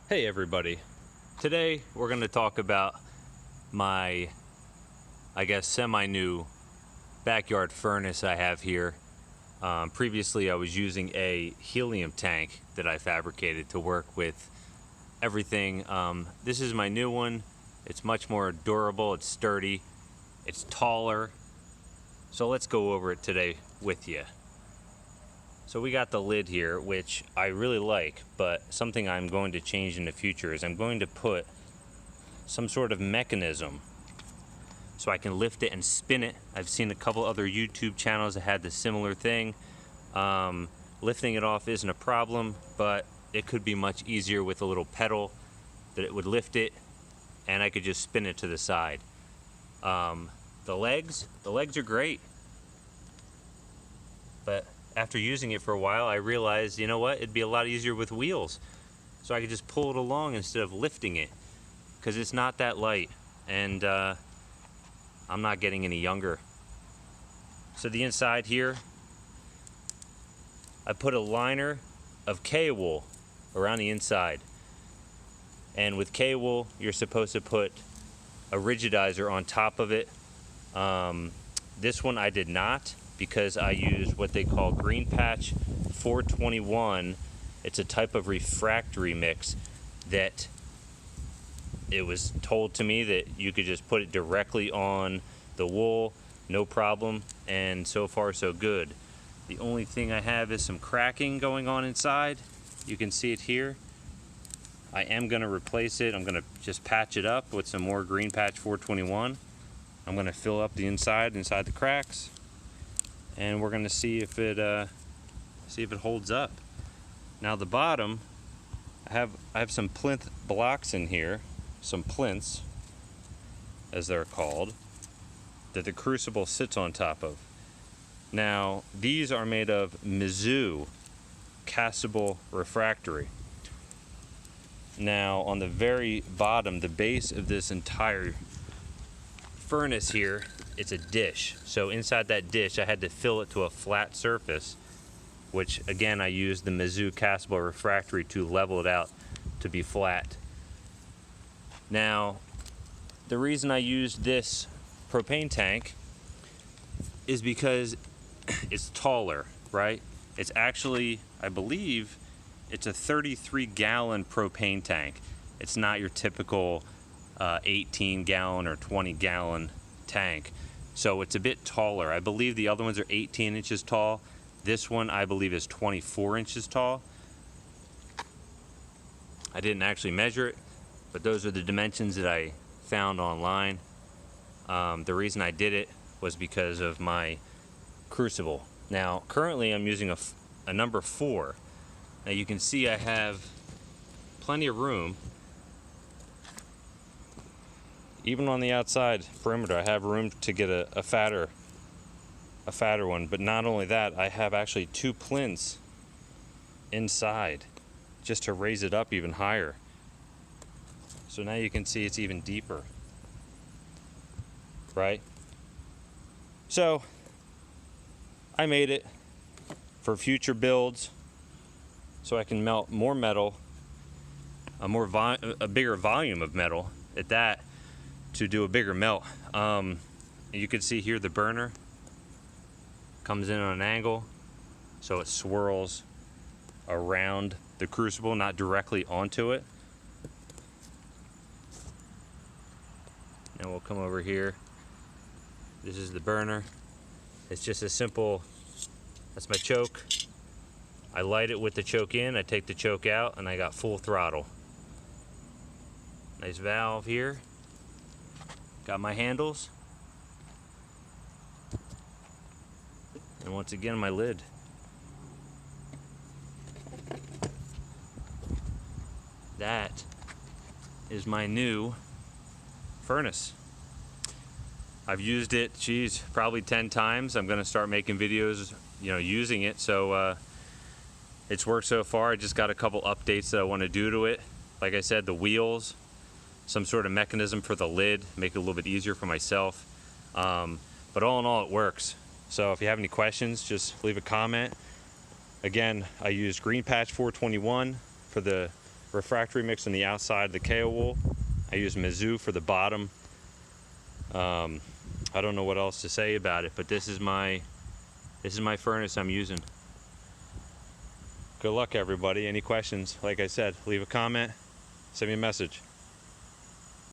Hey everybody, today we're going to talk about my, I guess, semi-new backyard furnace I have here. Previously I was using a helium tank that I fabricated to work with everything. This is my new one. It's much more durable, it's sturdy, it's taller. So let's go over it today with you. So we got the lid here, which I really like, but something I'm going to change in the future is I'm going to put some sort of mechanism so I can lift it and spin it. I've seen a couple other YouTube channels that had the similar thing. Lifting it off isn't a problem, but it could be much easier with a little pedal that it would lift it and I could just spin it to the side. The legs are great, but after using it for a while, I realized, you know what, it'd be a lot easier with wheels. So I could just pull it along instead of lifting it, because it's not that light, and I'm not getting any younger. So the inside here, I put a liner of kaowool around the inside. And with kaowool, you're supposed to put a rigidizer on top of it. This one I did not, because I used what they call Greenpatch 421. It's a type of refractory mix that it was told to me that you could just put it directly on the wool, no problem, and so far so good. The only thing I have is some cracking going on inside. You can see it here. I am going to replace it. I'm going to just patch it up with some more Greenpatch 421. I'm going to fill up the inside the cracks, and we're going to see if it holds up. Now the bottom, I have some plinth blocks in here, some plinths as they're called, that the crucible sits on top of. Now these are made of Mizzou castable refractory. Now on the very bottom, the base of this entire furnace here, it's a dish. So inside that dish I had to fill it to a flat surface, which again I used the Mizzou castable refractory to level it out to be flat. Now the reason I used this propane tank is because it's taller, right? It's actually, I believe it's a 33-gallon propane tank. It's not your typical 18-gallon or 20-gallon tank. So it's a bit taller. I believe the other ones are 18 inches tall. This one I believe is 24 inches tall. I didn't actually measure it, but those are the dimensions that I found online. The reason I did it was because of my crucible. Now currently I'm using a number 4. Now you can see I have plenty of room. Even on the outside perimeter, I have room to get a fatter one. But not only that, I have actually 2 plinths inside just to raise it up even higher. So now you can see it's even deeper, right? So I made it for future builds so I can melt more metal, a bigger volume of metal at that, to do a bigger melt. You can see here the burner comes in on an angle, so it swirls around the crucible, not directly onto it. Now we'll come over here. This is the burner. It's just a simple, that's my choke. I light it with the choke in, I take the choke out, and I got full throttle. Nice valve here. Got my handles. And once again, my lid. That is my new furnace. I've used it, geez, probably 10 times. I'm gonna start making videos, using it. So it's worked so far. I just got a couple updates that I want to do to it. Like I said, the wheels, some sort of mechanism for the lid, make it a little bit easier for myself. But all in all, it works. So if you have any questions, just leave a comment. Again, I used Greenpatch 421 for the refractory mix on the outside of the kaowool. I use Mizzou for the bottom. I don't know what else to say about it, but this is my furnace I'm using. Good luck, everybody. Any questions, like I said, leave a comment, send me a message.